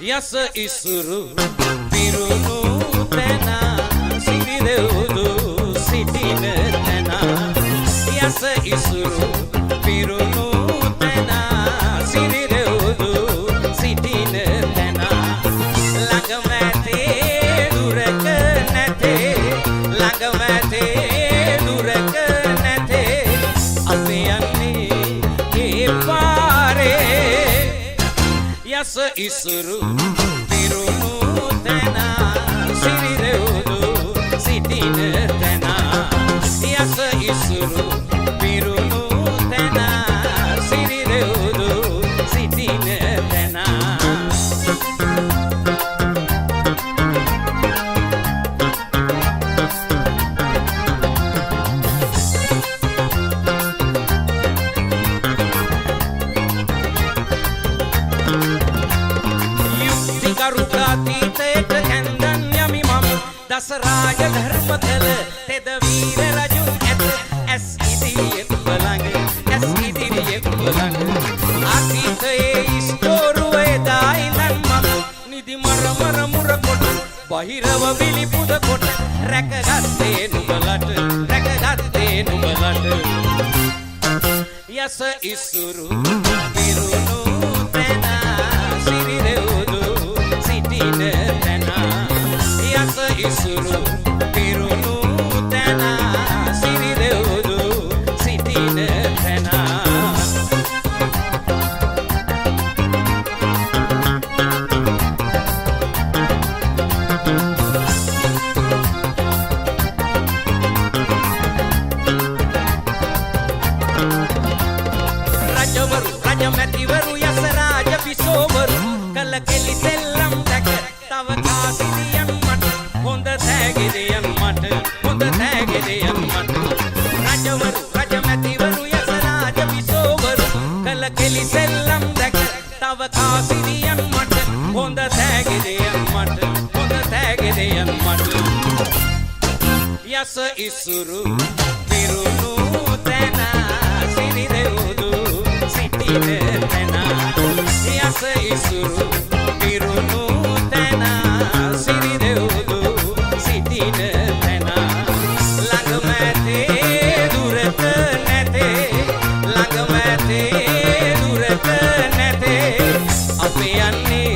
යස ඉසුරු පිරුණු තැන සිරිදෙව්දු සිටින තැන යස ඉසුරු පිරුණු තැන සිරිදෙව්දු සිටින තැන ළඟම ඇතේ දුරක නැතේ ළඟම ඇතේ දුරක නැතේ අපි යන්නේ ඒ පාරේ යස ඉසුරු පිරුණු තැන සිරිදෙව්දු සිටින තැන යස ඉසුරු පිරුණු තැන සිරිදෙව්දු සිටින තැන රුකාතීතයට කැන්දන් යමි මම දස රාජ ධර්ම කළ තෙද වීර රජුන් ඇත ඇස් ඉදිරියේ ළඟ ඇස් ඉදිරියේ ළඟ අතීතයේ ඉස්තෝරුවේ දායිලන් මම නිදි මර මුර කොට බහිරව විලිපුද කොට රැකගත්තේ නුඹලට යස ඉසුරු පිරුණු තැන සිරිදෙව්දු සිටින තැන යස ඉසුරු පිරුණු තැන සිරිදෙව්දු සිටින තැන රජවරු රජමැතිවරු යස රාජ විසෝවරු කල කෙලි සෙල්ලම් දැක තව කාසිරියන් මට හොඳ තෑගෙදයන් මට හොඳ තෑගෙදයන් මට රජවරු රජමැතිවරු යස රාජ විසෝවරු කල කෙලි සෙල්ලම් දැක තව කාසිරියන් මට හොඳ තෑගෙදයන් මට හොඳ තෑගෙදයන් මට යස ඉසුරු පිරුණු තැන සිරිදෙව්දු සිටින තැන යස ඉසුරු පිරුණු තැන සිරිදෙව්දු සිටින තැන ළඟම ඇතේ දුරක නැතේ ළඟම ඇතේ දුරක නැතේ අපි යන්නේ